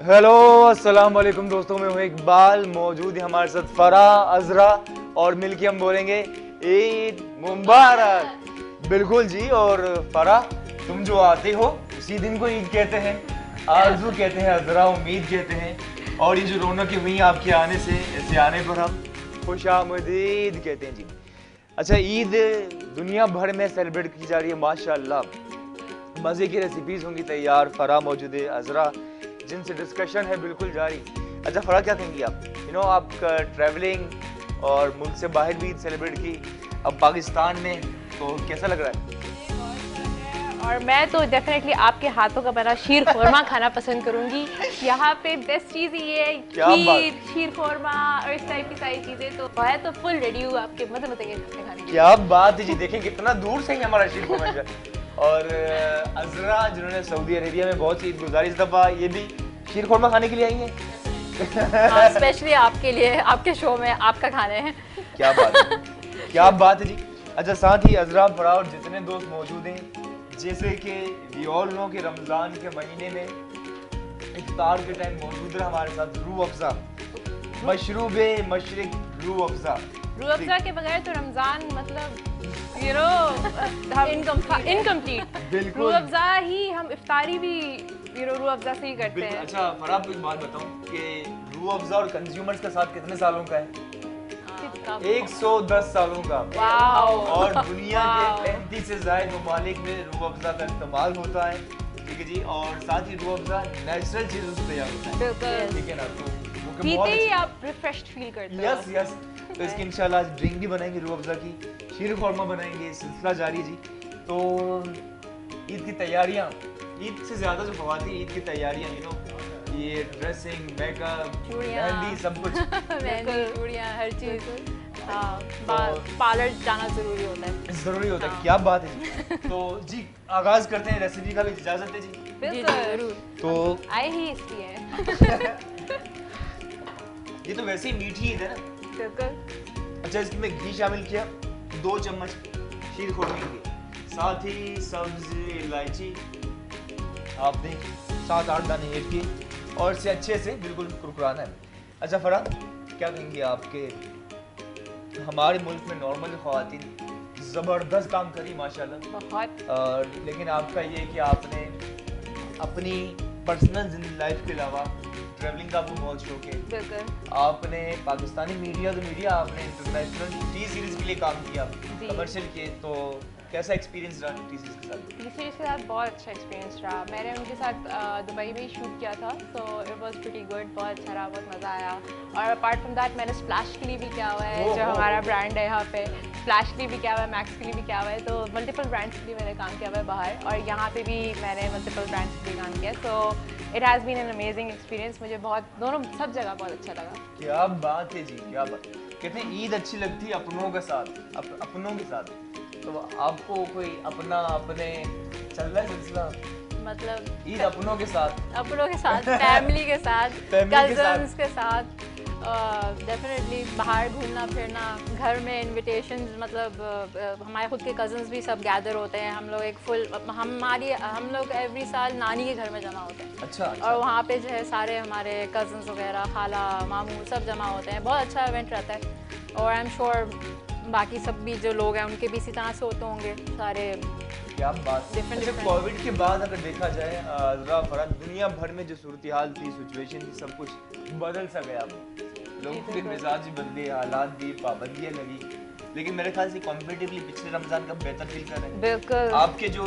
Hello अस्सलाम वालेकुम दोस्तों, मैं हूँ इकबाल। मौजूद है हमारे साथ फरा, अजरा और मिलके हम बोलेंगे ईद मुबारक। बिल्कुल जी। और फरा, तुम जो आते हो उसी दिन को ईद कहते हैं, आरजू कहते हैं, अजरा उम्मीद कहते हैं, और ये जो रौनकें हुई आपके आने से, ऐसे आने पर हम खुशामदीद कहते हैं जी। अच्छा, ईद दुनिया भर में सेलिब्रेट की जा रही है माशाल्लाह। मज़े की रेसिपीज़ होंगी तैयार, फरा मौजूद है, अजरा जिनसे डिस्कशन है बिल्कुल जारी। अच्छा फरा, क्या कहेंगी आप? आप ट्रैवलिंग और मुल्क से बाहर भी ईद सेलिब्रेट की, अब पाकिस्तान में, तो कैसा लग रहा है? और मैं तो डेफिनेटली आपके हाथों का बना शीर खोरमा खाना पसंद करूंगी। यहाँ पे बेस्ट चीज़ ये है खीर, शीर खोरमा और इस टाइप की सारी चीज़ें। तो मैं तो फुल रेडी हूँ आपके मजे मजे के खाने के। क्या बात है जी, देखें कितना दूर से ही हमारा शीर खोरमा। और अजरा जिन्होंने सऊदी अरेबिया में बहुत सी ईद गुजारी, इस दफ़ा ये भी शीर खोरमा खाने के लिए आई हैं। स्पेशली आपके लिए, आपके शो में आपका खाने हैं। क्या बात है, क्या बात है जी। अच्छा, साथ ही अजरा, फरा और जितने दोस्त मौजूद हैं, जैसे कि वी ऑल नो कि रमज़ान के महीने में इफ्तार के टाइम मौजूद रहा हमारे साथ रूह अफ़ज़ा, मशरूब मशरिक रूह अफ़ज़ा। रूह अफ़ज़ा के बगैर तो रमज़ान मतलब इनकम्प्लीट। बिल्कुल। रूह अफ़ज़ा ही हम इफ्तारी भी रूह अफ़ज़ा से ही करते हैं। अच्छा फरा, आपको एक बात बताऊं कि रूह अफ़ज़ा और कंज्यूमर्स का साथ कितने सालों का है? 110 सालों का। और दुनिया के 35 से ज़ायद ममालिक में रूह अफ़ज़ा का इस्तेमाल होता है, ठीक है जी। और साथ ही रूह अफ़ज़ा नेचुरल चीज़ों से तैयार होता है, ठीक है ना, तो पीते ही आप रिफ्रेश्ड फील करते हो। Yes yes. तो इसकी इंशाल्लाह आज ड्रिंक भी बनाएंगे रूह अफ़ज़ा की, शीर खोरमा बनाएंगे, सिलसिला जारी जी। तो ईद की तैयारियाँ, ईद से ज़्यादा जो ख़वातीन ईद की तैयारियाँ, ये ड्रेसिंग, मेकअप, मेहंदी, सब कुछ। मेहंदी, चूड़ियाँ, हर चीज़। पार्लर जाना ज़रूरी होता है। ज़रूरी होता है। क्या बात है। तो जी आगाज़ करते हैं, रेसिपी का भी इजाज़त है जी। बिल्कुल। तो आए ही इसलिए। ये तो वैसे ही मीठी ईद है ना। बिल्कुल। अच्छा, इसमें घी शामिल किया 2 चम्मच शीर खोरमे के, साथ ही सब्ज़ इलायची आपने 7-8 दाने ऐड किए, और इसे अच्छे से बिल्कुल कुरकुराना है। अच्छा फरा, क्या कहेंगे आपके हमारे मुल्क में नॉर्मल ख़वातीन ज़बरदस्त काम करी माशाल्लाह बहुत। लेकिन आपका ये है कि आपने अपनी पर्सनल लाइफ के अलावा ट्रैवलिंग का आपको बहुत शौक है। बिल्कुल। आपने पाकिस्तानी मीडिया आपने इंटरनेशनल टी सीरीज़ के लिए काम किया, कमर्शियल किए, तो कैसा एक्सपीरियंस रहा टी सीरीज़ के साथ? टी सीरीज़ के साथ बहुत अच्छा एक्सपीरियंस रहा। मैंने उनके साथ दुबई में ही शूट किया था, तो इट वाज प्रीटी गुड। बहुत अच्छा रहा, बहुत मज़ा आया। और अपार्ट फ्रॉम दैट मैंने स्प्लैश के लिए भी किया हुआ है, जो हमारा ब्रांड है यहाँ पे। स्प्लैश के लिए भी किया हुआ है, मैक्स के लिए भी किया हुआ है, तो मल्टीपल ब्रांड्स के लिए मैंने काम किया हुआ है बाहर, और यहाँ पे भी मैंने मल्टीपल ब्रांड्स के लिए काम किया। So it has been an amazing experience. मुझे बहुत, दोनों सब जगह बहुत अच्छा लगा। क्या बात है जी, क्या बात। कहते हैं ईद अच्छी लगती है अपनों के साथ, अपनों के साथ। तो आपको कोई अपना अपने चल रहा है सिलसिला, मतलब ईद अपनों के साथ, फैमिली के साथ, कजन्स के साथ, डेफिनेटली बाहर घूमना फिरना, घर में इनविटेशंस, मतलब हमारे खुद के कजन्स भी सब गैदर होते हैं। हम लोग एक फुल, हम लोग एवरी साल नानी के घर में जमा होते हैं। अच्छा। और वहाँ पे जो है सारे हमारे कजन्स वगैरह, खाला मामू सब जमा होते हैं। बहुत अच्छा इवेंट रहता है, और आई एम श्योर बाकी सब भी जो लोग हैं उनके भी इसी तरह से होते होंगे सारे। क्या बात। अच्छा, कोविड के बाद अगर देखा जाए ज़रा फरा, दुनिया भर में जो सूरत हाल थी, सिचुएशन थी, सब कुछ बदल सा गया। लोगों के मिजाज भी बदले, हालात भी, पाबंदियाँ लगी, लेकिन मेरे ख्याल से कंपैरेटिवली पिछले रमज़ान का बेहतर फील कर रहे हैं। बिल्कुल। आपके जो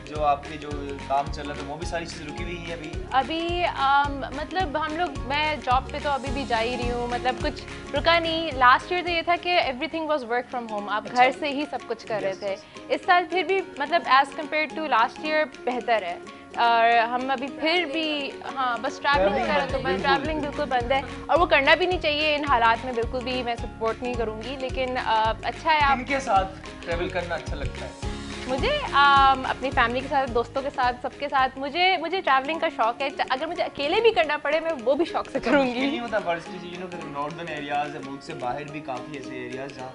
जो आपके जो काम चल रहा था, वो भी सारी चीज़ें रुकी हुई हैं अभी? मतलब हम लोग, मैं जॉब पे तो अभी भी जा ही रही हूँ, मतलब कुछ रुका नहीं। लास्ट ईयर तो ये था कि everything was work from home, आप घर से ही सब कुछ कर रहे थे। इस साल फिर भी मतलब as compare to last year बेहतर है, और हम अभी फिर भी बस ट्रैवलिंग कर रहे, तो बस ट्रैवलिंग बिल्कुल बंद है, और वो करना भी नहीं चाहिए इन हालात में। बिल्कुल भी मैं सपोर्ट नहीं करूँगी, लेकिन अच्छा है। किनके साथ ट्रैवल करना अच्छा लगता है? मुझे अपनी फैमिली के साथ, दोस्तों के साथ, सबके साथ। मुझे ट्रैवलिंग का शौक है। अगर मुझे अकेले भी करना पड़े, मैं वो भी शौक से करूँगी। नहीं होता नॉर्दर्न एरियाज है, मुल्क से बाहर भी काफ़ी ऐसे एरियाज जहाँ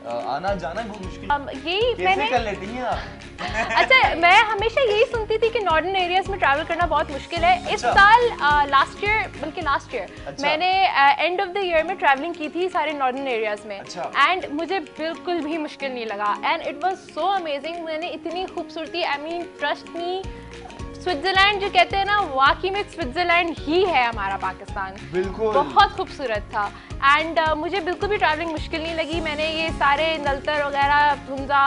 आना जाना बहुत मुश्किल यही कैसे मैंने कर लेती हैं आप? अच्छा, मैं हमेशा यही सुनती थी कि नॉर्दर्न एरियाज में ट्रैवल करना बहुत मुश्किल है। इस अच्छा। साल लास्ट ईयर, बल्कि लास्ट ईयर अच्छा। मैंने एंड ऑफ द ईयर में ट्रैवलिंग की थी सारे नॉर्दर्न एरियाज में, अच्छा। एंड मुझे बिल्कुल भी मुश्किल नहीं लगा, and it was so amazing. मैंने इतनी खूबसूरती, I mean trust me, Switzerland जो कहते हैं ना, वाकई में स्विट्जरलैंड ही है हमारा पाकिस्तान। बिल्कुल बहुत खूबसूरत था, एंड मुझे बिल्कुल भी ट्रैवलिंग मुश्किल नहीं लगी। मैंने ये सारे नलतर वगैरह, भुंजा,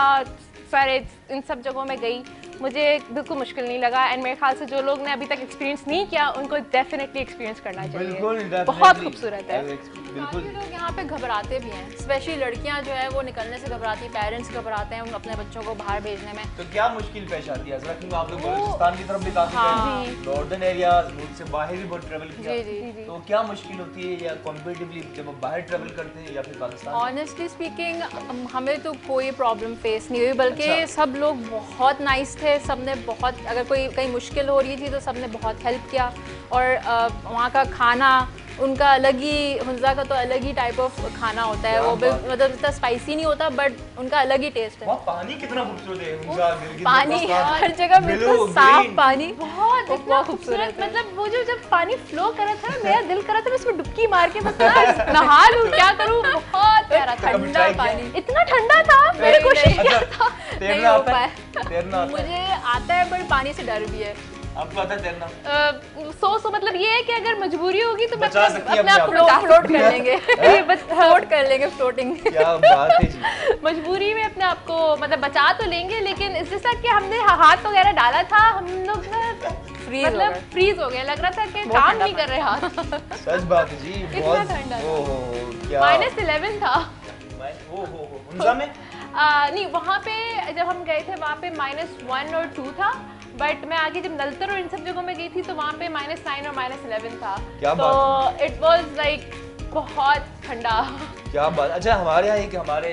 सारे इन सब जगहों में गई, मुझे बिल्कुल मुश्किल नहीं लगा, एंड मेरे ख्याल से जो लोग ने अभी तक एक्सपीरियंस नहीं किया उनको डेफिनेटली एक्सपीरियंस करना बिल्कुल चाहिए। बहुत खूबसूरत है। बिल्कुल काफी लोग यहाँ पे घबराते भी हैं, स्पेशली लड़कियाँ जो है वो निकलने से घबराती, पेरेंट्स घबराते हैं उन अपने बच्चों को बाहर भेजने में। तो क्या मुश्किल पेश आती है अज़रा? क्योंकि आप लोग बलूचिस्तान की तरफ भी काफी हाँ। गए, नॉर्दर्न एरिया, मुल्क से बाहर भी बहुत ट्रैवल किया, जी, जी। तो क्या मुश्किल होती है या कॉम्पिटिटिवली जब आप बाहर ट्रैवल करते हैं या फिर पाकिस्तान? ऑनेस्टली स्पीकिंग हमें तो कोई प्रॉब्लम फेस नहीं हुई, बल्कि अच्छा। सब लोग बहुत नाइस थे। सबने बहुत, अगर कोई कहीं मुश्किल हो रही थी तो सबने बहुत हेल्प किया, और वहाँ का खाना उनका अलग ही, हुंजा का तो अलग ही टाइप ऑफ खाना होता है, क्या वो बात। मतलब इतना स्पाइसी नहीं होता, बट उनका अलग ही टेस्ट है। वहाँ पानी कितना खूबसूरत है, हुंजा, गिलगित, पानी बल्तिस्तान, हर जगह बिल्कुल ब्लू, साफ ग्रीन। पानी, बहुत वो इतना बहुत खूबसूरत, खूबसूरत है। मतलब वो जो जब पानी फ्लो कर रहा था, मेरा दिल कर रहा था मैं उसमें डुबकी मार के बस ना नहा लूं, क्या करूं, बहुत प्यारा था। कभी ठंडा try किया? पानी। इतना ठंडा था, मैंने नहीं, कोशिश नहीं। किया अच्छा, था। तैरना नहीं हो आता है? पाया। तैरना आता है? मुझे आता है, पर पानी से डर भी है। आपको आता है तैरना? सो मतलब ये है कि अगर मजबूरी होगी तो मैं बचा सकती हैं अपने आप को अपने बचा फ्लोट कर सकती लेंगे, हूँ। बस फ्लोट कर लेंगे, फ्लोटिंग। क्या बात है जी। मजबूरी में अपने आप को मतलब बचा तो लेंगे, लेकिन इस जैसा कि हमने हाथ वगैरह डाला था, हम लोग ना Freeze हो मतलब गए। फ्रीज हो गए, लग रहा था कि बहुत काम ठंडा नहीं कर रहे हाथ। सच बात है जी, बहुत ठंडा था। ओहो क्या -11 था। ओहो हुंजा में? नहीं, वहाँ पे जब हम गए थे वहाँ पे -1 और 2 था, बट मैं आगे जब नलतर और इन सब जगहों में गई थी तो वहाँ पे -9 और -11 था। क्या तो इट वाज लाइक बहुत ठंडा। क्या बात। अच्छा, हमारे यहाँ एक हमारे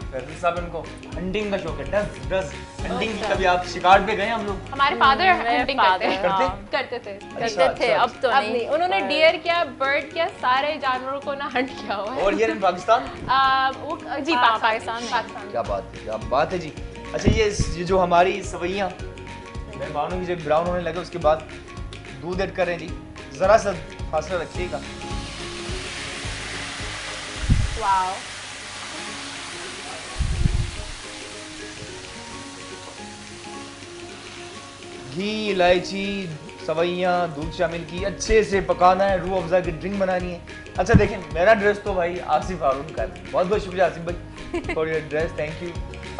फैजल साहब, उनको हंटिंग का शौक है, डज हंटिंग। अच्छा। कभी आप शिकार पे गए? हम लोग हमारे फादर मेरे हंटिंग father, करते करते? हाँ, करते थे। अच्छा, करते थे, अच्छा, अब तो अब नहीं। नहीं, उन्होंने डियर किया, बर्ड किया, सारे जानवरों को ना हंट किया हुआ है। और ये इन पाकिस्तान? वो जी हाँ, पाकिस्तान में। पाकिस्तान क्या बात है, क्या बात है जी। अच्छा, ये जो हमारी सवैयाँ मेहमानों की जब ब्राउन होने लगे उसके बाद दूध ऐड करें जी, जरा सा फासला रखिएगा। वाओ, घी, इलायची, सवैयाँ, दूध शामिल की, अच्छे से पकाना है, रूह अफ़ज़ा की ड्रिंक बनानी है। अच्छा देखें, मेरा ड्रेस तो भाई आसिफ हारून का है। बहुत बहुत शुक्रिया आसिफ भाई for your dress, thank you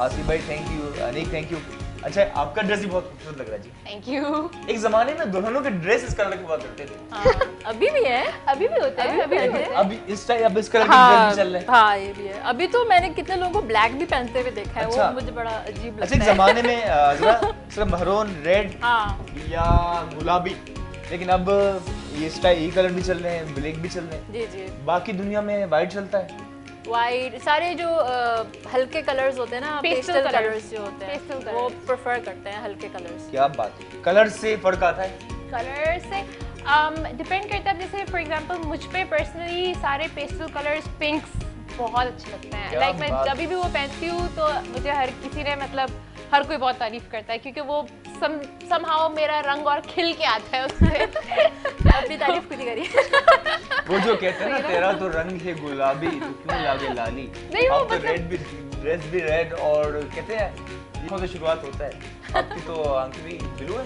Asif भाई, thank you Aneek, thank you. अच्छा, आपका ड्रेस भी बहुत खूबसूरत लग रहा है जी। Thank you. एक ज़माने में दुल्हनों के ड्रेस इस कलर के हुआ करते थे, हाँ, अभी भी है। अभी भी होते हैं, अभी भी होते हैं। अब इस टाइम अब इस कलर के ड्रेस भी चल रहे हैं। हाँ, ये भी है। अभी तो मैंने कितने लोगों को ब्लैक भी पहनते हुए देखा है, अच्छा। वो मुझे बड़ा अजीब अच्छा, एक लगता है। ज़माने में जरा सिर्फ महरून, रेड हाँ या गुलाबी, लेकिन अब ये स्टाइल, ये कलर भी चल रहे हैं, ब्लैक भी चल रहे हैं। जी जी, बाकी दुनिया में वाइट चलता है। वाइट, सारे जो हल्के कलर्स होते हैं ना, Pastel पेस्टल colours। कलर्स जो होते Pastel हैं, वो colours। प्रेफर करते हैं हल्के कलर्स। क्या बात है, कलर से फर्क आता है? कलर से डिपेंड करता है। जैसे फॉर एग्जांपल मुझ पे पर्सनली सारे पेस्टल कलर्स, पिंक्स बहुत अच्छे लगते हैं। क्या लाइक मैं बात। जब भी वो पहनती हूँ तो मुझे हर किसी ने मतलब हर कोई बहुत तारीफ करता है, क्योंकि वो समहाउ मेरा रंग और खिल के आता है उससे। अपनी तारीफ खुद ही करिए। वो जो कहते हैं ना, तेरा तो रंग है गुलाबी, तू क्यों लागे लाली। नहीं, वो अब तो मतलब- रेड भी, ड्रेस भी रेड, और कहते हैं ये से शुरुआत होता है। आपकी तो आंखें भी ब्लू है।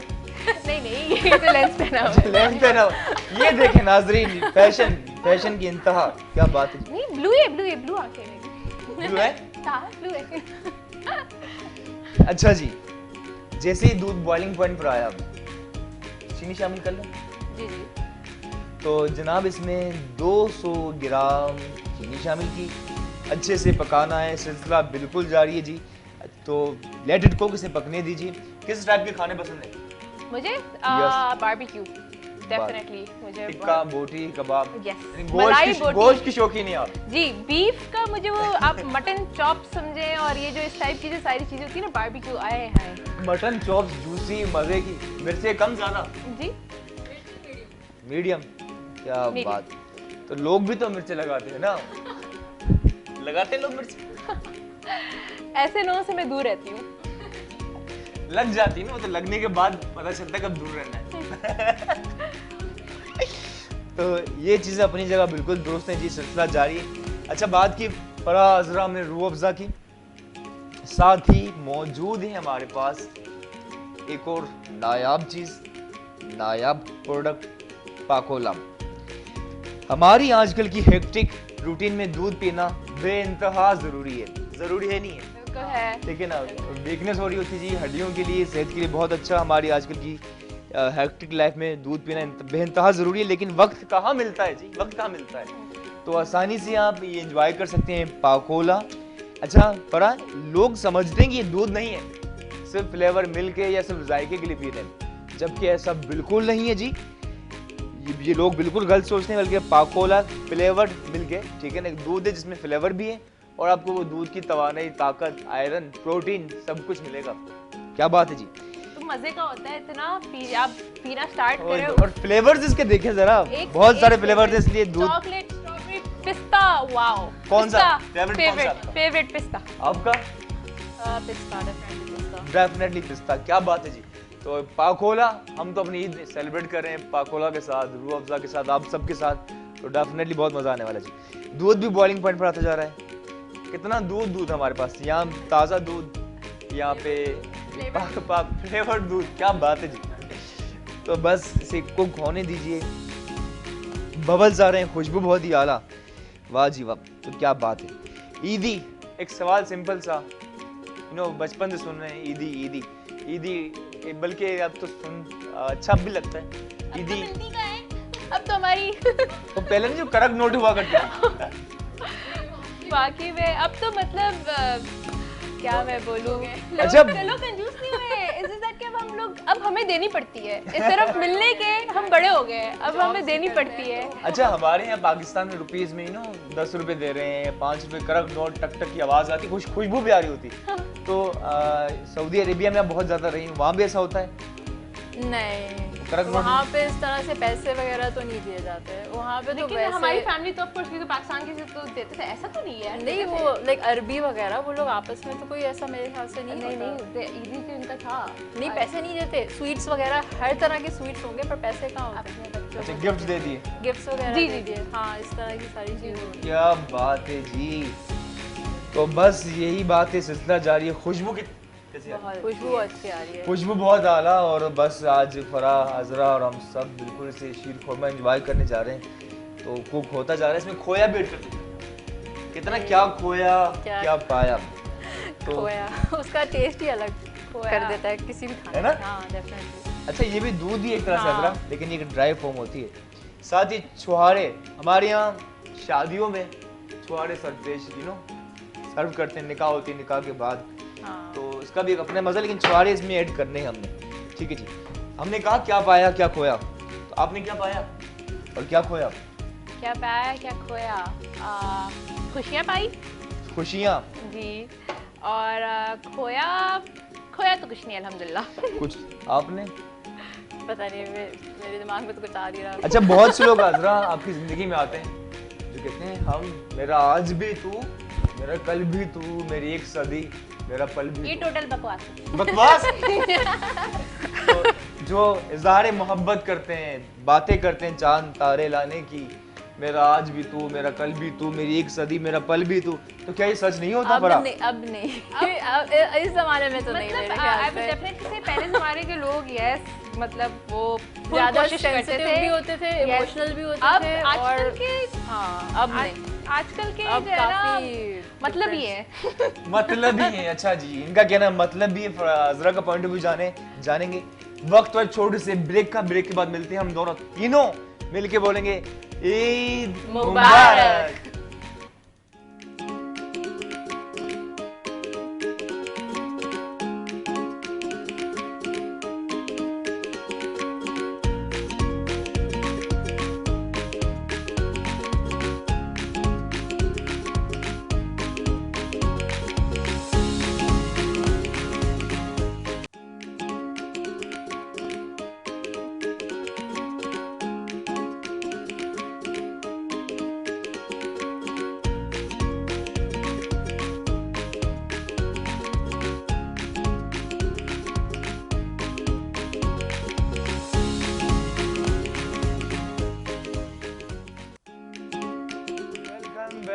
नहीं नहीं, ये तो लेंस पहना हुआ है। लेंस पहना हुआ। ये देखें नाजरीन, फैशन की इंतहा, क्या बात है। नहीं, ब्लू आंखें मेरी। ब्लू है? हाँ, ब्लू है। अच्छा जी, जैसे ही दूध बॉइलिंग पॉइंट पर आया, चीनी शामिल कर लें। जी जी, तो जनाब इसमें 200 ग्राम चीनी शामिल की, अच्छे से पकाना है, सिलसिला बिल्कुल जारी है जी। तो लेट इट कुक, इसे पकने दीजिए। किस टाइप के खाने पसंद है? मुझे Yes. बारबेक्यू डेफिनेटली, मुझे टिक्का, बोटी, कबाब, Yes. यानी मलाई बोटी। गोश्त की शौकीन है आप। जी, बीफ का मुझे वो आप मटन चॉप समझें, और ये जो इस टाइप की जो सारी चीजें होती है ना, बारबेक्यू, आए हैं मटन चॉप्स जूसी, मजे की, मिर्चें कम ज्यादा, जी। मीडियम। क्या Medium. बात। तो लोग भी तो मिर्चें लगाते हैं ना, लगाते हैं लोग मिर्च। ऐसे लोगों से मैं दूर रहती हूँ। लग जाती है ना, वो तो लगने के बाद पता चलता है कब दूर रहना है। तो ये चीजें अपनी जगह बिल्कुल दुरुस्त हैं जी, सिलसिला जारी है। अच्छा, बात की फराह अज़रा में रूह अफ़ज़ा की, साथ ही मौजूद है हमारे पास एक और नायाब चीज, नायाब प्रोडक्ट, पाकोला। हमारी आजकल की हेक्टिक रूटीन में दूध पीना बेइंतहा जरूरी है, जरूरी है नहीं है? बिल्कुल है। ठीक है ना, वीकनेस हो रही होती है जी, हड्डियों के लिए, सेहत के लिए बहुत अच्छा। हमारी आजकल की हेक्टिक लाइफ में दूध पीना बेइंतहा जरूरी है, लेकिन वक्त कहाँ मिलता है जी, वक्त कहाँ मिलता है? तो आसानी से आप ये एंजॉय कर सकते हैं पाकोला। अच्छा फरा, लोग समझते हैं कि ये दूध नहीं है, सिर्फ फ्लेवर मिल के या सिर्फ जायके के लिए पी रहे हैं, जबकि ऐसा बिल्कुल नहीं है जी। ये लोग बिल्कुल गलत सोचते हैं, बल्कि पाकोला फ्लेवर्ड मिल्क है, ठीक है ना, एक दूध है जिसमें फ्लेवर भी है और आपको वो दूध की तवानाई, ताकत, आयरन, प्रोटीन सब कुछ मिलेगा। क्या बात है जी। तो मजे का होता है इतना, आप पीना स्टार्ट करें और फ्लेवर्स इसके देखें जरा, बहुत सारे फ्लेवर्स हैं, इसलिए दूध। चॉकलेट, स्ट्रॉबेरी, पिस्ता, वाओ। कौन सा फेवरेट? पिस्ता। आपका? पिस्ता, डेफिनेटली पिस्ता। क्या बात है जी। तो पाकोला, हम तो अपनी ईद सेलिब्रेट कर रहे हैं पाकोला के साथ, रूह अफ़ज़ा के साथ, आप सबके साथ, तो डेफिनेटली बहुत मजा आने वाला जी। दूध भी बॉइलिंग पॉइंट पर आता जा रहा है, कितना दूध हमारे पास, यहाँ ताज़ा दूध, यहाँ पे फ्लेवर्ड दूध, क्या बात है जी। तो बस इसे कुक होने दीजिए, बबल्स आ रहे हैं, खुशबू बहुत ही आला, वाह जी वाह। तो क्या बात है। ईदी, एक सवाल सिंपल सा, बचपन से सुन रहे हैं ईदी ईदी ईदी, बल्कि अब तो सुन अच्छा भी लगता है ईदी। अब तो हमारी तो पहले नहीं जो करक नोट हुआ करते हैं। बाकी में अब तो मतलब क्या मैं बोलूँ, अच्छा, लोग कंजूस नहीं हुए, इस दैट कि अब हमें देनी पड़ती है, इस तरफ मिलने के हम बड़े हो गए, अब हमें देनी पड़ती है। अच्छा, हमारे यहाँ पाकिस्तान में रुपीस में 10 रुपए दे रहे हैं, 5 रुपए करक नोट, टक टक की आवाज आती, खुशबू भी आ रही होती। तो सऊदी अरेबिया में आप बहुत ज्यादा रही, वहाँ भी ऐसा होता है? नहीं, करक नोट वहाँ पे इस तरह से पैसे वगैरह तो नहीं दिए जाते, वहाँ पे तो लेकिन वैसे हमारी फैमिली तो ऑफ कोर्स तो पाकिस्तान की तो देते थे, ऐसा तो नहीं है। नहीं, वो लाइक अरबी वगैरह वो लोग आपस में तो कोई ऐसा मेरे ख्याल से नहीं होता। नहीं, ईदी तो इनका था। नहीं, पैसे नहीं देते, स्वीट्स वगैरह हर तरह के स्वीट्स होंगे, पर पैसे कहाँ होते हैं बच्चों अच्छा, को? गिफ्ट दे दिए, गिफ्ट्स वगैरह जी, दे जी, दिए, हाँ, इस तरह की सारी चीजें होती क्या बात है जी। तो बस यही बात है, सिलसिला जारी है। खुशबू की कैसी हैं। है? खुशबू अच्छी आ रही है। खुशबू बहुत आला, और बस आज फराह, अज़रा और हम सब बिल्कुल से शीर खुरमा एंजॉय करने जा रहे हैं। तो कुक होता जा रहा है, इसमें खोया भी ऐड कर दिया, कितना क्या खोया, क्या पाया, तो खोया उसका टेस्ट ही अलग कर देता है किसी भी खाने है ना? में। हाँ, डेफिनेटली। अच्छा, ये भी दूध ही एक तरह से हाँ। अज़रा, लेकिन ये ड्राई फॉर्म होती है। साथ ही छुहारे, हमारे यहाँ शादियों में छुहारे सर्व करते हैं, निकाह होती है, निकाह के बाद, हाँ। तो इसका भी एक अपना मजा, लेकिन छुहारे इसमें ऐड करने हैं हमने। ठीक है जी, हमने कहा क्या पाया क्या खोया, तो आपने क्या पाया और क्या खोया? क्या पाया क्या खोया? खुशियाँ पाई खुशियाँ जी, और खोया तो कुछ नहीं, अल्हम्दुलिल्लाह। कुछ आपने? पता नहीं, मेरे दिमाग में तो कुछ आ नहीं रहा। अच्छा, बहुत से लोग अज़रा आपकी जिंदगी में आते हैं जो कहते हैं, हम, मेरा आज भी तू, मेरा कल भी तू, मेरी एक सदी, मेरा पल भी ये तू। टोटल बकवास है। बकवास। तो जो इज़हार मोहब्बत करते हैं, बातें करते हैं चांद तारे लाने की, मेरा आज भी तू, मेरा कल भी तू, मेरी एक सदी, मेरा पल भी तू, तो क्या ये सच नहीं होता? अब फरा नहीं, अब नहीं, अब इस जमाने में तो नहीं, मेरे मतलब ख्याल आई से। वुड डेफिनेटली से पहले ज़माने के लोग यस, मतलब वो full ज्यादा कोशिश करते सेंसिटिव थे, भी होते थे, Yes. इमोशनल भी होते अब थे, आजकल और के हाँ, अब नहीं, आजकल के अब जो है ना, काफी मतलब ही है। मतलब ही है। अच्छा जी, इनका कहना मतलब भी है। अज़रा का पॉइंट ऑफ व्यू जानेंगे वक्त और छोटे से ब्रेक के बाद मिलते हैं हम दोनों तीनों मिलके बोलेंगे ईद मुबारक।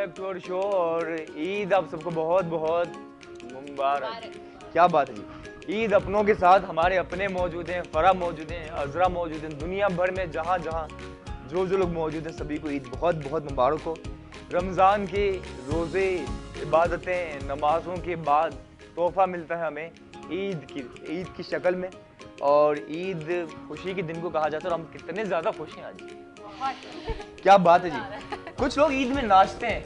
बैक टू आवर शो और ईद आप सबको बहुत बहुत मुबारक। क्या बात है जी, ईद अपनों के साथ हमारे अपने मौजूद हैं, फरा मौजूद हैं, अजरा मौजूद हैं, दुनिया भर में जहाँ जहाँ जो लोग मौजूद हैं सभी को ईद बहुत बहुत मुबारक हो। रमज़ान के रोज़े, इबादतें, नमाज़ों के बाद तोहफ़ा मिलता है हमें ईद की शक्ल में, और ईद खुशी के दिन को कहा जाता है और हम कितने ज़्यादा खुश हैं आज। क्या बात है जी, कुछ लोग ईद में नाचते हैं।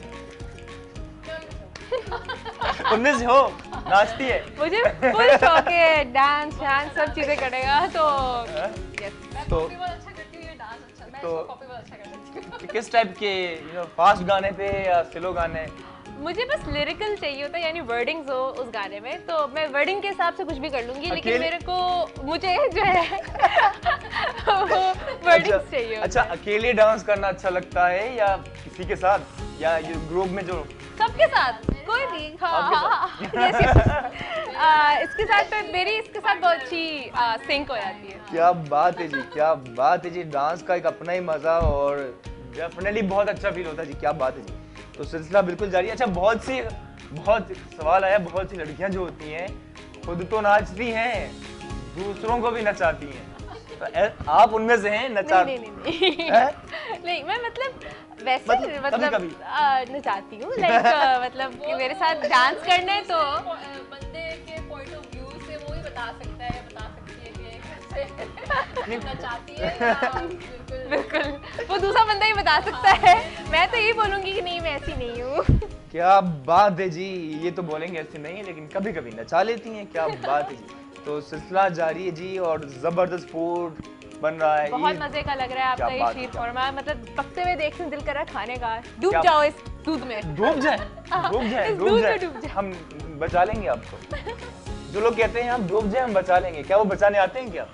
उनमें से हो नाचती है? मुझे फुल शौक है, डांस शांस सब चीजें करेगा तो किस टाइप के फास्ट गाने पे या स्लो गाने? मुझे बस लिरिकल चाहिए होता है, यानी वर्डिंग्स हो उस गाने में, तो मैं वर्डिंग के हिसाब से कुछ भी कर लूंगी, लेकिन मुझे जो है वर्डिंग्स चाहिए होता अच्छा, अकेले डांस करना अच्छा लगता है या किसी के साथ या ग्रुप में? जो सबके साथ, कोई भी। इसके साथ मेरी इसके साथ बहुत अच्छी सिंक हो जाती है। क्या बात है जी, क्या बात है जी। डांस का एक अपना ही मजा और डेफिनेटली बहुत अच्छा फील होता है जी। क्या बात है जी। तो सिलसिला बिल्कुल जारी है। अच्छा, बहुत सवाल आया, बहुत सी लड़कियां जो होती हैं खुद तो नाचती हैं, दूसरों को भी नचाती हैं, तो आप उनमें से हैं? नहीं, मैं मतलब वैसे मतलब नचाती हूँ, लाइक मतलब कि मेरे साथ डांस करने तो बंदे के पॉइंट ऑफ व्यू से वो ही बता सकता है, बता सकती है कि कैसे नचाती है। बिल्कुल वो दूसरा बंदा ही बता सकता है। मैं तो यही बोलूंगी कि नहीं, मैं ऐसी नहीं हूँ। क्या बात है जी, ये तो बोलेंगे ऐसे नहीं, लेकिन कभी कभी नचा लेती हैं। क्या बात है जी। तो सिलसिला जारी है जी और जबरदस्त फूड बन रहा है। बहुत मजे का लग रहा है आपका ये शीर फरमा, मतलब पकते हुए देखने दिल कर रहा है खाने का। डूब जाओ इस दूध में, डूब जाए। हम बचा लेंगे आपको। जो लोग कहते हैं हम डूब जाए हम बचा लेंगे, क्या वो बचाने आते हैं क्या?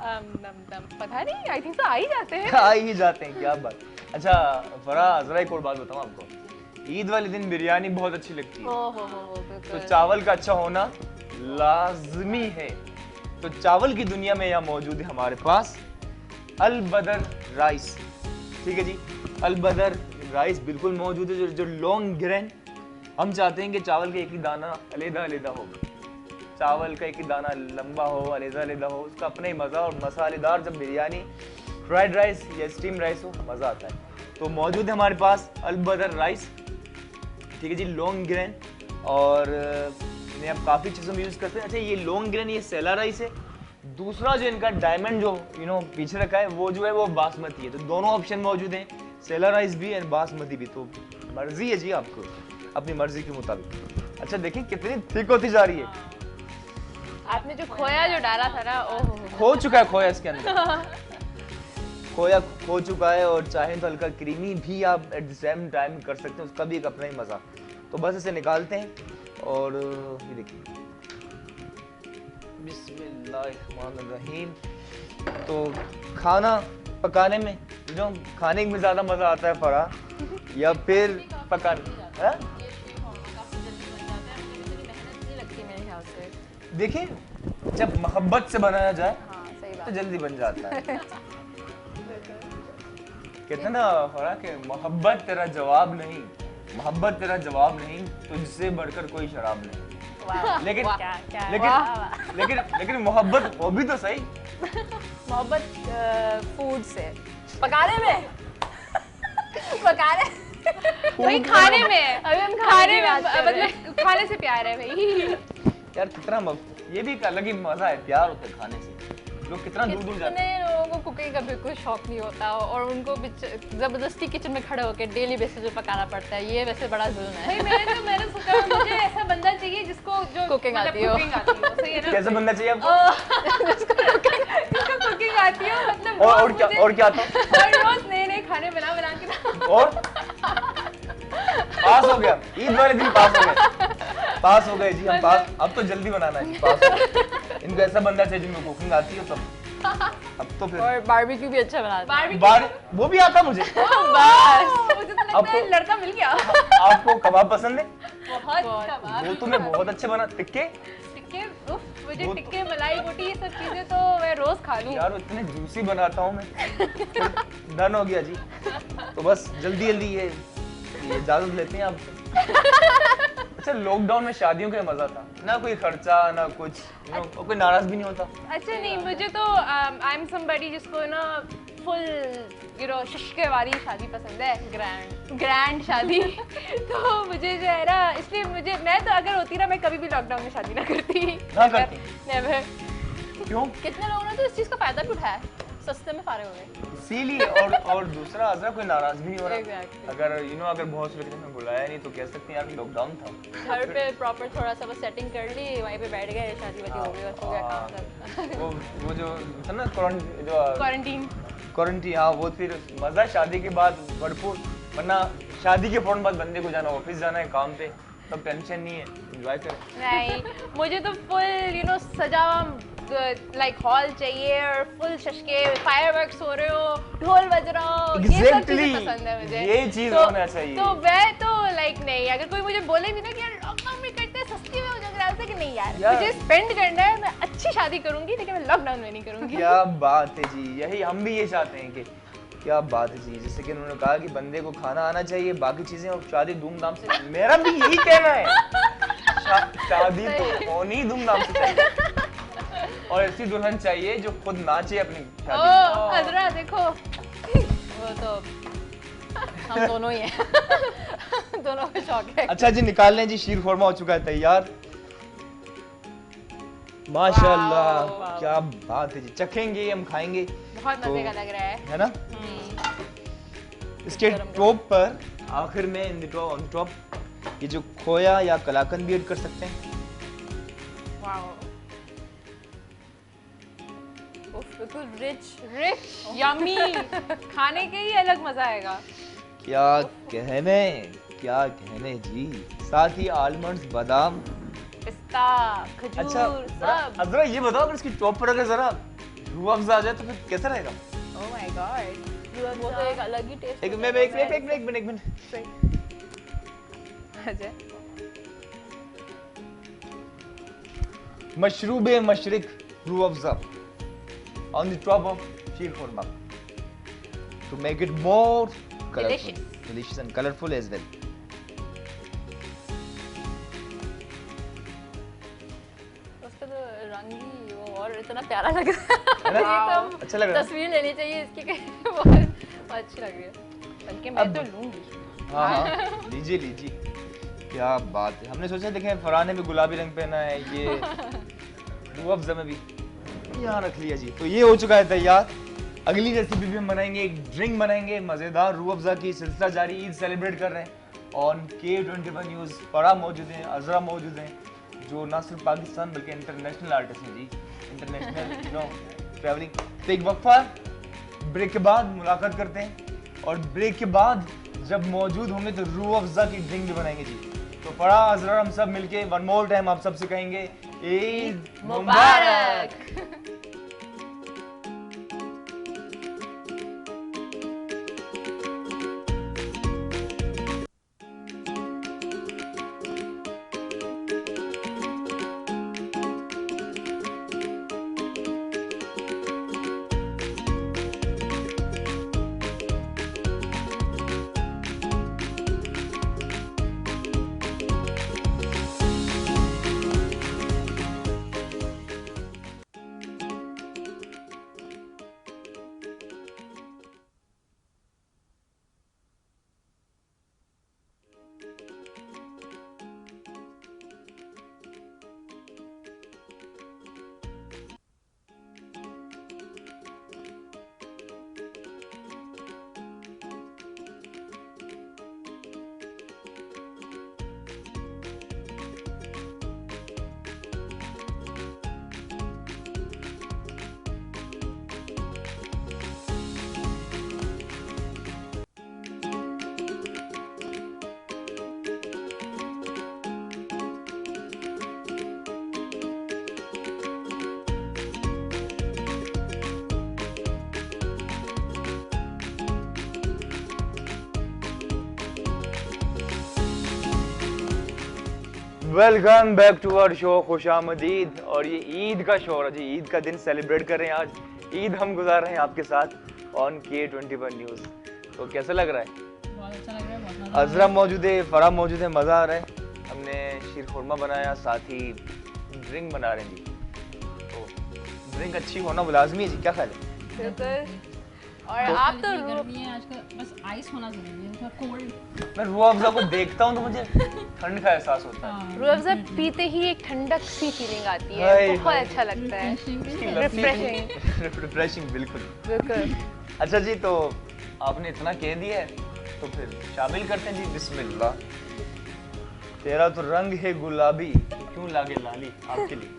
पता नहीं, आई थिंक तो आ ही जाते हैं। आ ही जाते हैं, क्या बात। अच्छा फरा, जरा एक और बात बताऊं आपको, ईद वाले दिन बिरयानी बहुत अच्छी लगती है। तो चावल का अच्छा होना लाजमी है। तो चावल की दुनिया में यहाँ मौजूद है हमारे पास अल बदर राइस। ठीक है जी, अल बदर राइस बिल्कुल मौजूद है, जो लॉन्ग ग्रेन। हम चाहते हैं कि चावल का एक ही दाना अलग-अलग हो, चावल का एक ही दाना लंबा हो, अलग-अलग हो, उसका अपना ही मज़ा। और मसालेदार जब बिरयानी, फ्राइड राइस या स्टीम राइस हो, मज़ा आता है। तो मौजूद है हमारे पास अल बदर राइस। ठीक है जी, लॉन्ग ग्रेन, और आप काफ़ी चीज़ों में यूज़ करते हैं। अच्छा, ये लॉन्ग ग्रेन, ये सेला राइस है। दूसरा जो इनका डायमंड जो पीछे रखा है वो जो है वो बासमती है। तो दोनों ऑप्शन मौजूद हैं, सेला राइस भी और बासमती भी। तो मर्जी है जी आपको, अपनी मर्जी के मुताबिक। अच्छा देखिए कितनी थिक होती जा रही है। आपने जो खोया जो डाला था ना, ओहो, खो चुका है खोया इसके अंदर। खोया खो चुका है, और चाहे तो हल्का क्रीमी भी आप एट द सेम टाइम कर सकते हैं, उसका भी एक अपना ही मज़ा। तो बस इसे निकालते हैं और ये देखिए, बिस्मिल्लाहिर्रहमानिर्रहीम। तो खाना पकाने में खाने में ज़्यादा मज़ा आता है फरा या फिर पकाने? देखिए, जब मोहब्बत से बनाया जाए तो जल्दी बन जाता है। कहते हैं ना फरा के मोहब्बत तेरा जवाब नहीं, मोहब्बत तेरा जवाब नहीं, तुझसे बढ़कर कोई शराब नहीं। लेकिन मोहब्बत वो भी तो सही। मोहब्बत फूड से, पकाने में वही खाने में, अभी हम खाने में मतलब खाने से प्यार है भाई। यार कितना ये भी एक अलग ही मजा है, प्यार होता है खाने से। लोग कितना दूर दूर जाते हैं। लोगों को कुकिंग का बिल्कुल शौक नहीं होता और उनको जबरदस्ती किचन में खड़े होकर डेली बेसिस पे पकाना पड़ता है। ये वैसे बड़ा जुल्म है। भाई मैंने सोचा मुझे ऐसा बंदा चाहिए जिसको जो कुकिंग आती हो। सही है ना? कैसा बंदा चाहिए आपको? जिसको कुकिंग आती हो, मतलब और क्या था? और रोज नए खाने बना के ना। और पास हो गया, ईद वाले दिन पास हो गए जी हम पास। अब तो जल्दी बनाना है जी, पास हो गए। इनको ऐसा बंदा चाहिए जिनको कुकिंग आती हो तब। अब तो फिर और बारबेक्यू भी अच्छा बनाता है। वो भी आता मुझे। बस मुझे तो लगता है लड़का मिल गया। आपको कबाब पसंद है? बहुत कबाब। वो तो मैं बहुत अच्छे बना। टिक्के, मुझे टिक्के, मलाई बोटी, ये सब चीजें तो मैं रोज खा लूं। यार इतने जूसी बनाता हूँ मैं। डन हो गया जी। तो बस जल्दी ये इजाजत लेते हैं आपसे। अच्छा, लॉकडाउन में शादियों का मजा था ना, कोई खर्चा ना कुछ, और कोई नाराज भी नहीं होता। अच्छा नहीं, मुझे तो आई एम समबडी जिसको ना फुल शशके वाली शादी पसंद है, ग्रैंड शादी। तो मुझे जो है ना, इसलिए मैं तो अगर होती ना, मैं कभी भी लॉकडाउन में शादी ना करती। नेवर। क्यों? कितने लोगों ने तो इस चीज का फायदा भी उठाया, सस्ते में फारे हो गए इसीलिए। और दूसरा अजरा, कोई नाराज भी नहीं हो रहा। Exactly. अगर अगर बहुत से में बुलाया नहीं तो कह सकते हैं यार लॉकडाउन था। घर पे प्रॉपर थोड़ा सा बस सेटिंग कर ली, वहीं पे बैठ गए, शादी वादी हो गई, बस हो गया काम सब। वो जो था ना क्वारंटीन। क्वारंटीन, हाँ, वो फिर मजा शादी के बाद भरपूर। वरना शादी के फौरन बाद बंदे को जाना, ऑफिस जाना है, काम पे, तब टेंशन नहीं है, एंजॉय करें। नहीं, मुझे तो फुल सजा लाइक हॉल चाहिए और फुल शशके, फायरवर्क्स हो रहे हो, ढोल बज रहा हो, ये सब चीजें पसंद है मुझे। ये चीज होना चाहिए। तो मैं तो लाइक नहीं, अगर कोई मुझे बोले भी ना कि यार लॉकडाउन में करते हैं, सस्ती में हो जाएगा, ऐसा कि नहीं यार, मुझे स्पेंड करना है, मैं अच्छी शादी करूंगी, लेकिन मैं लॉकडाउन में नहीं करूंगी। क्या बात है जी, यही हम भी ये चाहते हैं कि क्या बात है जी, जैसे कि उन्होंने कहा कि बंदे को खाना आना चाहिए, बाकी चीजें और शादी धूमधाम से। मेरा भी यही कहना है, शादी तो होनी धूमधाम से चाहिए, और ऐसी दुल्हन चाहिए जो खुद नाचे अपनी शादी में। अजरा देखो, वो तो हम दोनों ही हैं। दोनों को शौक है। अच्छा जी, निकाल लें जी, शीर खोरमा हो चुका है तैयार। माशाल्लाह, क्या बात है जी, चखेंगे, हम खाएंगे, बहुत मजे का लग रहा है ना। इसके टॉप पर आखिर में ऑन टॉप ये जो खोया या कलाकंद भी ऐड कर सकते हैं। वाओ, बिल्कुल रिच यम्मी। खाने के ही अलग मजा आएगा। क्या कहने जी, साथ ही आलमंड्स, बादाम, पिस्ता, खजूर, अच्छा सब। अजरा ये बताओ, अगर इसकी टॉप पर अगर जरा रूह अफ़ज़ा आ जाए तो फिर कैसा रहेगा? ओह माय गॉड, वो तो एक अलग ही टेस्ट। एक minute. Ajay मशरूबे मशरिक Rooh Afza on the top of sheer khurma to make it more delicious and colorful as well. उसका तो रंग ही वो और इतना प्यारा लग रहा है। ये तो हम अच्छा लग रहा है। तस्वीर लेनी चाहिए इसकी, कहीं बहुत अच्छी लग रही है। बल्कि मैं तो लूंगी। हाँ, लीजिए। क्या बात है, हमने सोचा देखें फरहान ने भी गुलाबी रंग पहना है, ये रूह अफ़ज़ा में भी यहाँ रख लिया जी। तो ये हो चुका है तैयार। अगली रेसिपी भी हम बनाएंगे, एक ड्रिंक बनाएंगे मज़ेदार रूह अफ़ज़ा की। सिलसिला जारी, ईद सेलिब्रेट कर रहे हैं ऑन K21 न्यूज़। फरहान मौजूद हैं, अजरा मौजूद हैं, जो ना सिर्फ पाकिस्तान बल्कि इंटरनेशनल आर्टिस्ट हैं जी, इंटरनेशनल ट्रैवलिंग। तो एक वक्फा, ब्रेक के बाद मुलाकात करते हैं, और ब्रेक के बाद जब मौजूद होंगे तो रूह अफ़ज़ा की ड्रिंक भी बनाएंगे जी। तो फरहान, अजरा, हम सब मिलके वन मोर टाइम आप सबसे कहेंगे ईद मुबारक। Welcome back to our show खुशामदीद। और ये ईद का शो है जी, ईद का दिन सेलिब्रेट कर रहे हैं आज। ईद हम गुजार रहे हैं आपके साथ ऑन K21 न्यूज़। तो कैसा लग रहा है? बहुत अच्छा लग रहा है, बहुत मजा आ अजरा मौजूद है, फराह मौजूद है, मजा आ रहा है। हमने शीर खुरमा बनाया, साथ ही ड्रिंक बना रहे हैं जी। तो ड्रिंक अच्छी होना लाजमी है जी, क्या ख्याल है? बिल्कुल। और रहा है। आप आजकल तो इतनी गर्मी है, आजकल बस आइस होना जरूरी है, थोड़ा कोल्ड। मैं रूह अफ़ज़ा को देखता हूँ तो मुझे ठंड का एहसास होता है। रूह अफ़ज़ा पीते ही एक ठंडक सी फीलिंग आती है, हाय, बहुत हाय। अच्छा लगता है। रिफ्रेशिंग रिफ्रेशिंग बिल्कुल। बिल्कुल। अच्छा जी, तो आपने इतना कह दिया है तो फिर शामिल करते हैं जी। बिस्मिल्लाह। तेरा तो रंग है गुलाबी, तो क्यों लागे लाली, आपके लिए।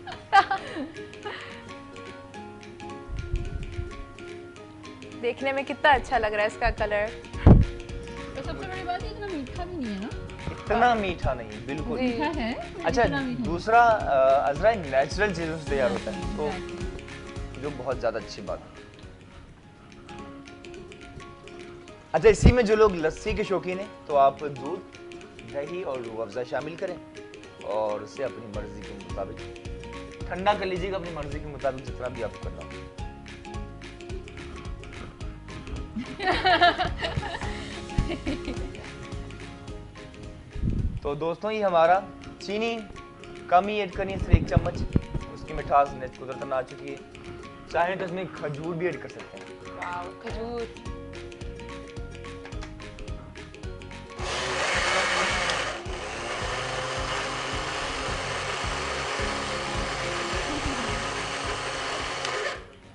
देखने में कितना अच्छा लग रहा है इसका कलर। तो सबसे बड़ी बात है इतना मीठा भी नहीं है ना, इतना मीठा नहीं, बिल्कुल। जी। मीठा है पर अच्छा, इतना मीठा नहीं। दूसरा अजरा नेचुरल चीजों से तैयार होता है, तो Exactly. जो बहुत ज्यादा अच्छी बात है। अच्छा, इसी में जो लोग लस्सी के शौकीन हैं तो आप दूध, दही और रूह अफ़ज़ा शामिल करें और उसे अपनी मर्जी के मुताबिक ठंडा कर लीजिएगा, अपनी मर्जी के मुताबिक जितना भी आपको करना हो। तो दोस्तों, ये हमारा चीनी कम ही ऐड करनी है, सिर्फ 1 चम्मच। उसकी मिठास नेच कुदरतन आ चुकी है। चाहे तो इसमें खजूर भी ऐड कर सकते हैं। वाव, खजूर।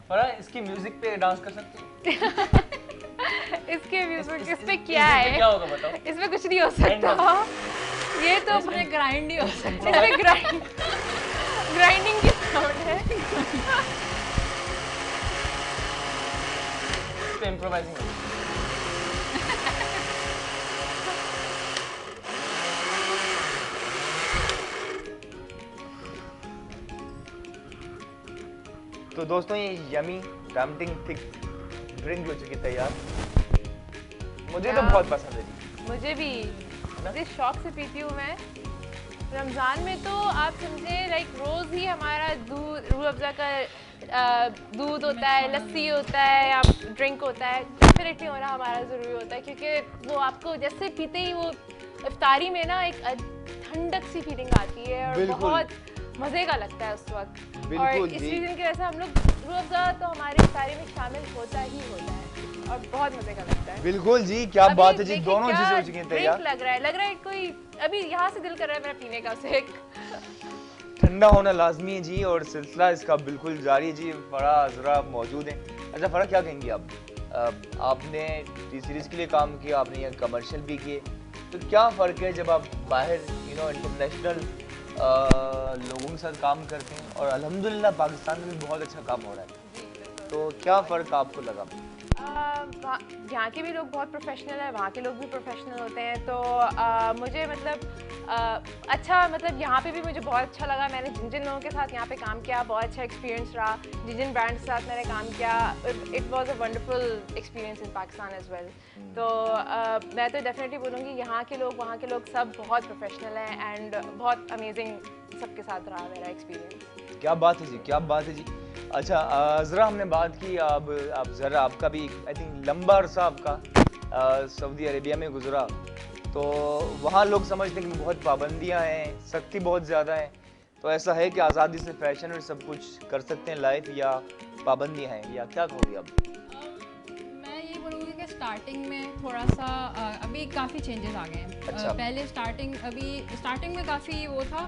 फराह, इसकी म्यूजिक पे डांस कर सकते हैं? इसके म्यूजिक इस पे इस- क्या इसमें है? क्या होगा बताओ? इसमें कुछ नहीं हो सकता। ये तो इसमें ग्राइंड ही हो सकता इसमें ग्राइंडिंग की साउंड है। इस पे इम्प्रोवाइजिंग होगी। तो दोस्तों, ये यमी डैम्पिंग थिक ड्रिंक हो चुकी है तैयार। मुझे तो हाँ। बहुत पसंद है जी। मुझे भी, मुझे शौक से पीती हूँ मैं। रमज़ान में तो आप समझे लाइक रोज़ ही हमारा दूध, रूह अफ़ज़ा का दूध होता है, लस्सी होता है या ड्रिंक होता है, डेफिनेटली होना हमारा ज़रूरी होता है, क्योंकि वो आपको जैसे पीते ही वो इफ्तारी में ना एक ठंडक सी फीलिंग आती है और बिल्कुल। बहुत मज़े का लगता है उस वक्त। बिल्कुल और इस जी। रीज़न की वजह से हम लोग रूह अफ़ज़ा तो हमारे इफ्तारी में शामिल होता ही होता है और बहुत मज़े का लगता है। बिल्कुल जी, क्या अभी बात है जी, देखिए दोनों क्या चीजें हो चुकी हैं तैयार। drink लग रहा है कोई अभी यहाँ से दिल कर रहा है मेरा पीने का उसे एक। ठंडा होना लाजमी है जी, और सिलसिला इसका बिल्कुल जारी है जी। फराह, अजरा मौजूद हैं। अच्छा फराह, क्या कहेंगी आप? आपने टी सीरीज के लिए काम किया, आपने यहाँ कमर्शियल भी किए, तो क्या फ़र्क है जब आप बाहर इंटरनेशनल लोगों के साथ काम करते हैं, और अल्हम्दुलिल्लाह पाकिस्तान में भी बहुत अच्छा काम हो रहा है, तो क्या फ़र्क आपको लगा? यहाँ के भी लोग बहुत प्रोफेशनल है, वहाँ के लोग भी प्रोफेशनल होते हैं, तो मुझे मतलब अच्छा, मतलब यहाँ पे भी मुझे बहुत अच्छा लगा। मैंने जिन जिन लोगों के साथ यहाँ पे काम किया बहुत अच्छा एक्सपीरियंस रहा। जिन जिन ब्रांड्स के साथ मैंने काम किया, it was a wonderful experience in Pakistan as well. तो मैं तो डेफिनेटली बोलूँगी यहाँ के लोग, वहाँ के लोग सब बहुत प्रोफेशनल हैं एंड बहुत अमेजिंग सबके साथ रहा मेरा एक्सपीरियंस। क्या बात है जी, क्या बात है जी। अच्छा ज़रा हमने बात की, अब आप ज़रा, आपका भी आई थिंक लंबा अरसा आपका सऊदी अरेबिया में गुजरा, तो वहाँ लोग समझते हैं कि बहुत पाबंदियाँ हैं, सख्ती बहुत ज़्यादा है, तो ऐसा है कि आज़ादी से फैशन और सब कुछ कर सकते हैं लाइफ, या पाबंदियाँ हैं, या क्या कहोगे आप? मैं ये बोलूँगी कि स्टार्टिंग में थोड़ा सा अभी काफ़ी चेंजेस आ गए हैं। अच्छा। पहले स्टार्टिंग में काफ़ी वो था,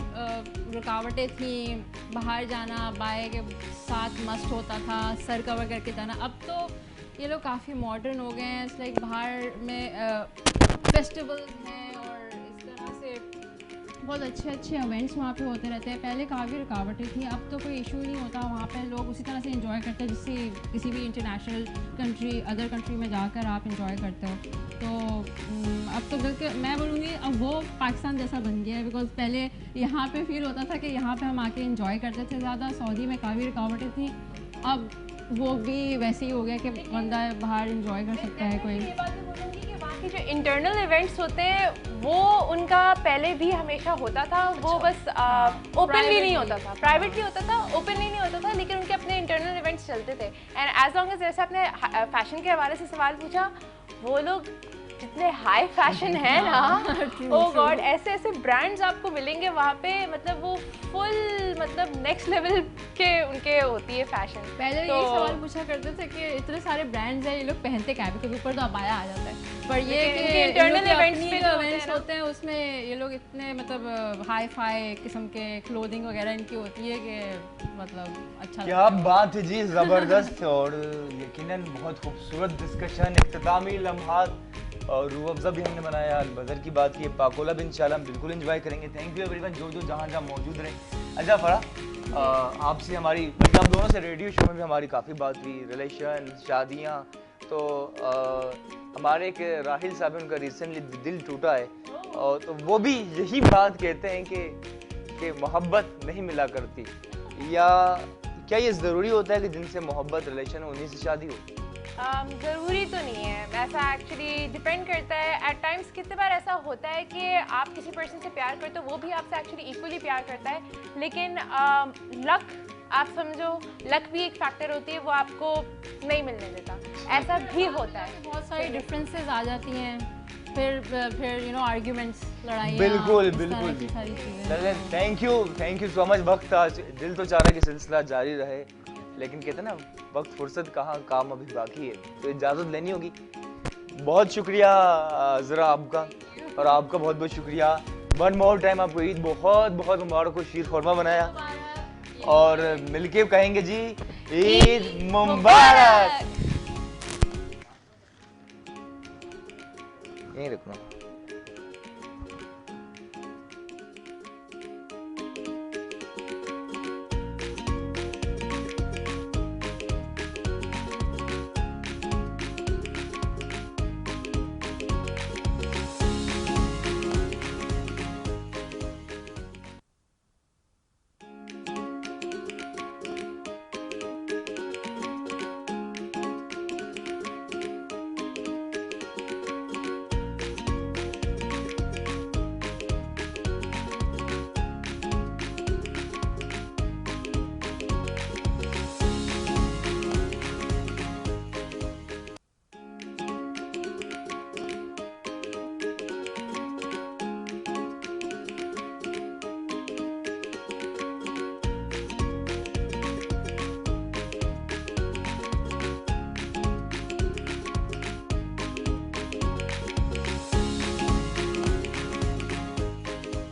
रुकावटें थी, बाहर जाना बाय के साथ मस्ट होता था, सर कवर करके जाना। अब तो ये लोग काफ़ी मॉडर्न हो गए हैं, इट्स लाइक बाहर में फेस्टिवल्स हैं और इस तरह से बहुत अच्छे अच्छे इवेंट्स वहाँ पे होते रहते हैं। पहले काफ़ी रुकावटें थी, अब तो कोई इशू नहीं होता। वहाँ पे लोग उसी तरह से एंजॉय करते हैं जिससे किसी भी इंटरनेशनल कंट्री, अदर कंट्री में जाकर आप एंजॉय करते हो। तो अब तो बल्कि मैं बोलूँगी अब वो पाकिस्तान जैसा बन गया है, बिकॉज पहले यहाँ पे फील होता था कि यहाँ पे हम आके एंजॉय करते थे ज़्यादा। सऊदी में काफ़ी रुकावटें थी, अब वो भी वैसे ही हो गया कि बंदा बाहर एंजॉय कर सकता है कोई। ये बात मैं बोलूँगी कि वहाँ के जो इंटरनल इवेंट्स होते हैं वो उनका पहले भी हमेशा होता था, वो बस ओपनली नहीं होता था, प्राइवेटली होता था, ओपनली नहीं होता था, लेकिन उनके अपने इंटरनल इवेंट्स चलते थे। एंड एज लॉन्ग एज, जैसे आपने फैशन के हवाले से सवाल पूछा, वो लोग जितने हाई फैशन है ना, ओ गॉड, ऐसे ऐसे ब्रांड्स आपको मिलेंगे वहाँ पे, मतलब वो फुल मतलब नेक्स्ट लेवल के उनके होती है फैशन। पहले तो ये सवाल पूछा करते थे कि इतने सारे ब्रांड्स हैं, ये लोग पहनते क्या है, क्योंकि ऊपर तो अबाया आ जाता है, पर ये लेकिन कि इनके internal events अपनी पे जो जो होते हैं इवेंट्स ना, होते हैं उसमें ये लोग इतने मतलब हाई फाई किस्म के क्लोथिंग वगैरह इनकी होती है कि मतलब अच्छा क्या बात है जी, जबरदस्त। और यकीनन बहुत खूबसूरत डिस्कशन, इख्तितामी लम्हात और रूह अफ़ज़ा भी हमने बनाया। अलबदर की बात की, पाकोला भी इंशाल्लाह हम बिल्कुल एंजॉय करेंगे। थैंक यू एवरीवन जो जो जहाँ जहाँ मौजूद रहे। अच्छा फराह, आपसे हमारी मतलब हम दोनों से रेडियो शो में भी हमारी काफ़ी बात हुई, रिलेशन, शादियाँ। तो हमारे एक राहिल साहब हैं, उनका रिसेंटली दिल टूटा है, और तो वो भी यही बात कहते हैं कि मोहब्बत नहीं मिला करती, या क्या ये ज़रूरी होता है कि जिनसे मोहब्बत रिलेशन हो उन्हीं से शादी हो? ज़रूरी तो नहीं है, ऐसा एक्चुअली डिपेंड करता है। एट टाइम्स कितने बार ऐसा होता है कि आप किसी पर्सन से प्यार करते हो, वो भी आपसे एक्चुअली इक्वली प्यार करता है, लेकिन लक, आप समझो लक भी एक फैक्टर होती है, वो आपको नहीं मिलने देता, ऐसा भी होता है। बहुत सारी डिफरेंसेस आ जाती हैं, फिर यू नो आर्ग्यूमेंट्स, लड़ाइयाँ, बिल्कुल इस तरह बिल्कुल की जी। सारी चीज़ें। चलें, थैंक यू सो मच। वक्त आज दिल तो चाह रहा है कि सिलसिला जारी रहे, लेकिन कहते हैं ना वक्त फुर्सत कहाँ, काम अभी बाकी है, तो इजाज़त लेनी होगी। बहुत शुक्रिया ज़रा आपका, और आपका बहुत बहुत शुक्रिया। वन मोर टाइम आपको ईद बहुत बहुत मुबारक हो, शीर खुरमा बनाया, और मिलके कहेंगे जी ईद मुबारक। यहीं रखना।